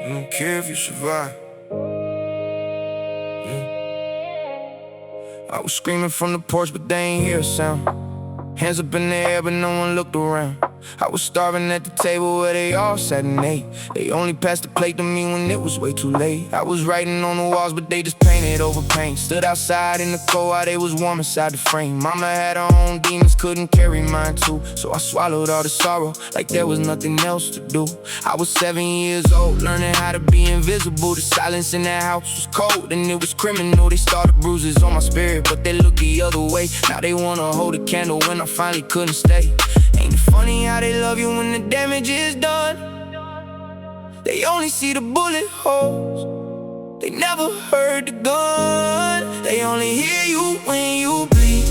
I don't care if you survive. I was screaming from the porch, but they ain't hear a sound. Hands up in the air, but no one looked around. I was starving at the table where they all sat and ate. They only passed the plate to me when it was way too late. I was writing on the walls, but they just painted over paint. Stood outside in the cold while they was warm inside the frame. Mama had her own demons, couldn't carry mine too. So I swallowed all the sorrow like there was nothing else to do. I was 7 years old, learning how to be invisible. The silence in that house was cold and it was criminal. They started bruises on my spirit, but they looked the other way. Now they wanna hold a candle when I finally couldn't stay. Ain't it funny how they love you when the damage is done? They only see the bullet holes, they never heard the gun. They only hear you when you bleed.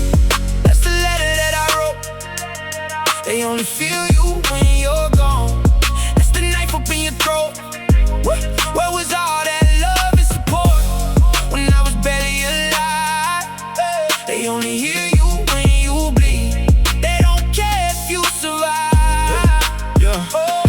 That's the letter that I wrote. They only feel you when you're gone. That's the knife up in your throat. Where was all that love and support when I was barely alive? They only hear you when you bleed. They don't care if you survive.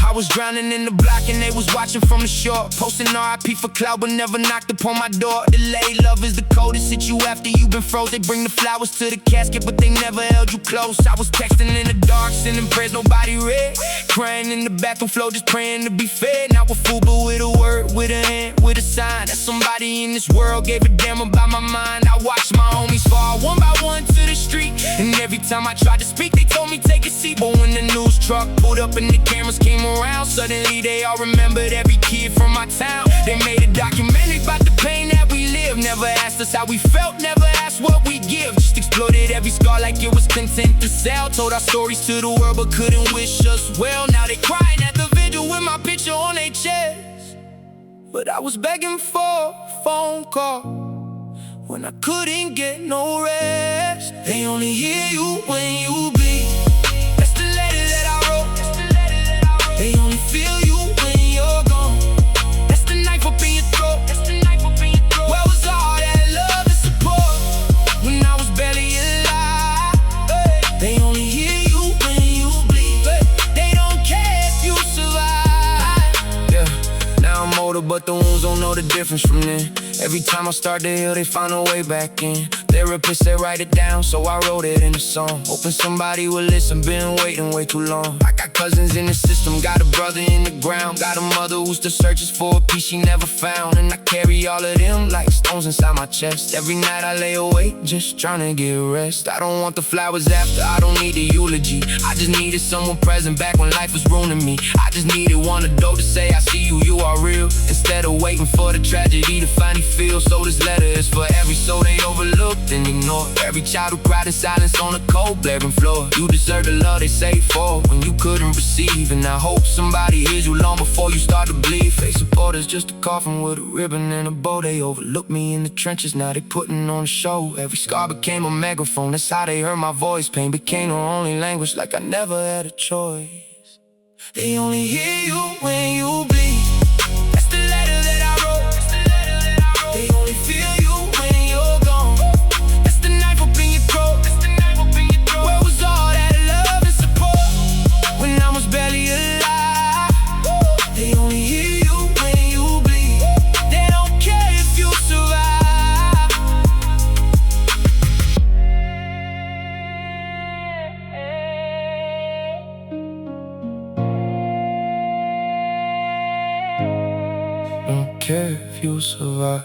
I was drowning in the block and they was watching from the shore, posting RIP for cloud but never knocked upon my door. Delayed love is the coldest, hit you after you've been froze. They bring the flowers to the casket but they never held you close. I was texting in the dark, sending prayers nobody read, crying in the bathroom floor just praying to be fed. Not with food but with a word, with a hand, with a sign that somebody in this world gave a damn about my mind. I watched my homies fall one by one to the street, and every time I tried to speak they told me take a seat. But when the news truck pulled up and the cameras came around, suddenly they all remembered every kid from my town. They made a documentary about the pain that we live. Never asked us how we felt, never asked what we give. Just exploited every scar like it was content to sell. Told our stories to the world but couldn't wish us well. Now they crying at the vigil with my picture on their chest. But I was begging for a phone call when I couldn't get no rest. They only hear you when you bleed. That's the letter that I wrote. They only feel you when you're gone. That's the knife up in your throat. Where was all that love and support when I was barely alive? They only hear you when you bleed. They don't care if you survive. Yeah, now I'm older but the wounds don't know the difference from then. Every time I start to heal they find a way back in. Therapist said write it down, so I wrote it in a song. Hoping somebody will listen, been waiting way too long. I got cousins in the system, got a brother in the ground, got a mother who still searches for a piece she never found. And I carry all of them like stones inside my chest. Every night I lay awake, just trying to get rest. I don't want the flowers after, I don't need the eulogy. I just needed someone present back when life was ruining me. I just needed one adult to say I see you, you are real, instead of waiting for the tragedy to finally feel. So this letter is for every soul they overlooked and ignored, every child who cried in silence on the cold blaring floor. You deserve the love they say for when you couldn't receive, and I hope somebody hears you long before you start to bleed. Fake supporters just a coffin with a ribbon and a bow. They overlooked me in the trenches, now they putting on a show. Every scar became a megaphone, that's how they heard my voice. Pain became their only language, like I never had a choice. They only hear you when you bleed. That's the letter that I wrote. They only feel you when you're gone. That's the knife up in your throat. Where was all that love and support when I was barely alive? They only hear you when you bleed. They don't care if you survive. Don't care if you survive.